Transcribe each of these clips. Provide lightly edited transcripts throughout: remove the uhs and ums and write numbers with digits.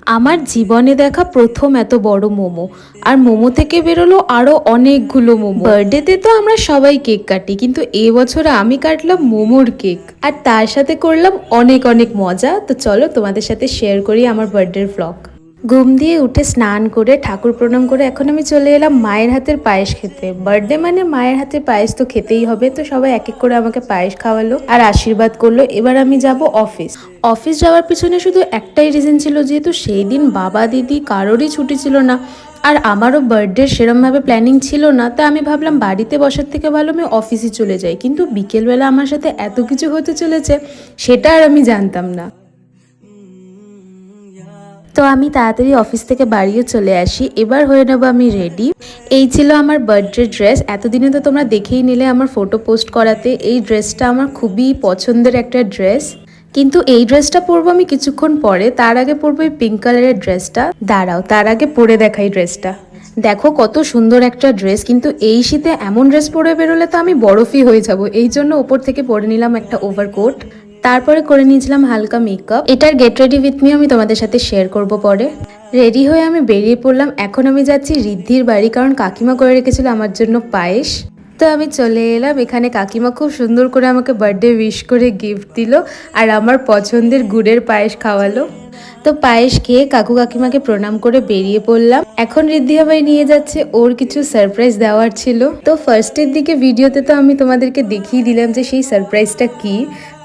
আমার জীবনে দেখা প্রথম এত বড় মোমো। আর মোমো থেকে বেরোলো আরো অনেকগুলো মোমো। বার্থডেতে তো আমরা সবাই কেক কাটি, কিন্তু এবছরে আমি কাটলাম মোমোর কেক, আর তার সাথে করলাম অনেক অনেক মজা। তো চলো তোমাদের সাথে শেয়ার করি আমার বার্থডের ভ্লগ। ঘুম দিয়ে উঠে স্নান করে ঠাকুর প্রণাম করে এখন আমি চলে এলাম মায়ের হাতের পায়েস খেতে। বার্থডে মানে মায়ের হাতের পায়েস তো খেতেই হবে। তো সবাই এক এক করে আমাকে পায়েস খাওয়ালো আর আশীর্বাদ করলো। এবার আমি যাব অফিস। অফিস যাওয়ার পিছনে শুধু একটাই রিজন ছিল, যেহেতু সেই দিন বাবা দিদি কারোরই ছুটি ছিল না, আর আমারও বার্থডে সেরমভাবে প্ল্যানিং ছিল না। তা আমি ভাবলাম বাড়িতে বসার থেকে ভালো আমি অফিসে চলে যাই, কিন্তু বিকেলবেলা আমার সাথে এত কিছু হতে চলেছে সেটা আর আমি জানতাম না। তো আমি তাড়াতাড়ি অফিস থেকে বাড়িও চলে আসি। এবার হয়ে নেবো আমি রেডি। এই ছিল আমার বার্থডে ড্রেস। এতদিনে তো তোমরা দেখেই নিলে আমার ফটো পোস্ট করাতে। এই ড্রেসটা আমার খুবই পছন্দের একটা ড্রেস, কিন্তু এই ড্রেসটা পরবো আমি কিছুক্ষণ পরে। তার আগে পরবো এই পিঙ্ক কালারের ড্রেসটা। দাঁড়াও, তার আগে পরে দেখাই ড্রেসটা। দেখো কত সুন্দর একটা ড্রেস, কিন্তু এই শীতে এমন ড্রেস পরে বেরোলে তো আমি বরফই হয়ে যাব। এই জন্য ওপর থেকে পরে নিলাম একটা ওভারকোট। তারপরে করে নিয়েছিলাম হালকা মেকআপ। এটার গেট রেডি উইথ মি আমি তোমাদের সাথে শেয়ার করব পরে। রেডি হয়ে আমি বেরিয়ে পড়লাম। এখন আমি যাচ্ছি ঋদ্ধির বাড়ি, কারণ কাকিমা করে রেখেছিল আমার জন্য পায়েস। তো আমি চলে এলাম এখানে। কাকিমা খুব সুন্দর করে আমাকে বার্থডে উইশ করে গিফট দিল, আর আমার পছন্দের গুড়ের পায়েস খাওয়ালো। তো পায়েস খেয়ে কাকু কাকিমাকে প্রণাম করে বেরিয়ে পড়লাম। এখন ঋদ্ধি ভাই নিয়ে যাচ্ছে, ওর কিছু সারপ্রাইজ দেওয়ার ছিল। তো ফার্স্টের দিকে ভিডিওতে তো আমি তোমাদেরকে দেখিয়ে দিলাম যে সেই সারপ্রাইজটা কি।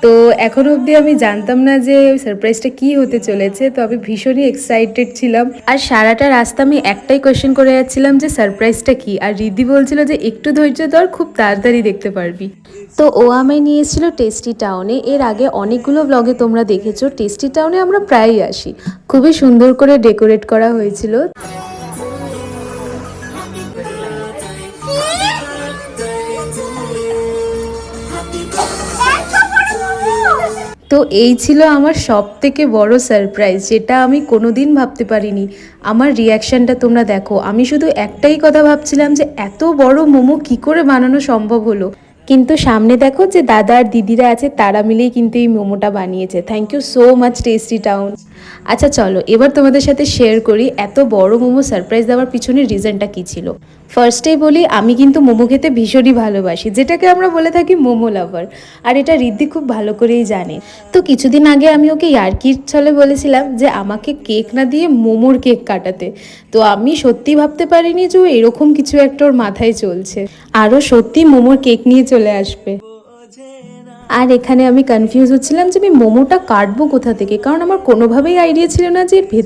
তো এখনো অবধি আমি জানতাম না যে ওই সারপ্রাইজটা কি হতে চলেছে। তো আমি ভীষণই এক্সাইটেড ছিলাম, আর সারাটা রাস্তা আমি একটাই কোয়েশ্চেন করে যাচ্ছিলাম যে সারপ্রাইজটা কি। আর ঋদ্ধি বলছিল যে একটু ধৈর্য ধর, খুব তাড়াতাড়ি দেখতে পারবি। তো ও আমায় নিয়ে এসেছিল টেস্টি টাউনে। এর আগে অনেকগুলো ব্লগে তোমরা দেখেছো, টেস্টি টাউনে আমরা প্রায়ই আসি। খুবই সুন্দর করে ডেকোরেট করা হয়েছিল। তো এই ছিল আমার সব থেকে বড় সারপ্রাইজ, যেটা আমি কোনোদিন ভাবতে পারিনি। আমার রিয়াকশানটা তোমরা দেখো। আমি শুধু একটাই কথা ভাবছিলাম যে এত বড় মোমো কি করে বানানো সম্ভব হলো, কিন্তু সামনে দেখো যে দাদা আর দিদিরা আছে, তারা মিলেই কিন্তু এই মোমোটা বানিয়েছে। Thank you so much Tasty Town. আচ্ছা চলো এবার তোমাদের সাথে শেয়ার করি এত বড় মোমো সারপ্রাইজ দেওয়ার পিছনে রিজনটা কি ছিল। ফার্স্টেই বলি, আমি কিন্তু মোমো খেতে ভীষণই ভালোবাসি, যেটাকে আমরা বলে থাকি মোমো লাভার। আর এটা ঋদ্ধি খুব ভালো করেই জানে। তো কিছুদিন আগে আমি ওকে ইয়ার্কির ছলে বলেছিলাম যে আমাকে কেক না দিয়ে মোমোর কেক কাটাতে। তো আমি সত্যি ভাবতে পারিনি যে ও এরকম কিছু একটা ওর মাথায় চলছে, আরও সত্যি মোমোর কেক নিয়ে চলে আসবে। আর এখানে আমি কনফিউজ হচ্ছিলাম যে আমি মোমোটা কাটবো কোথা থেকে, কারণ আমার কোনোভাবেই আইডিয়া ছিল না যে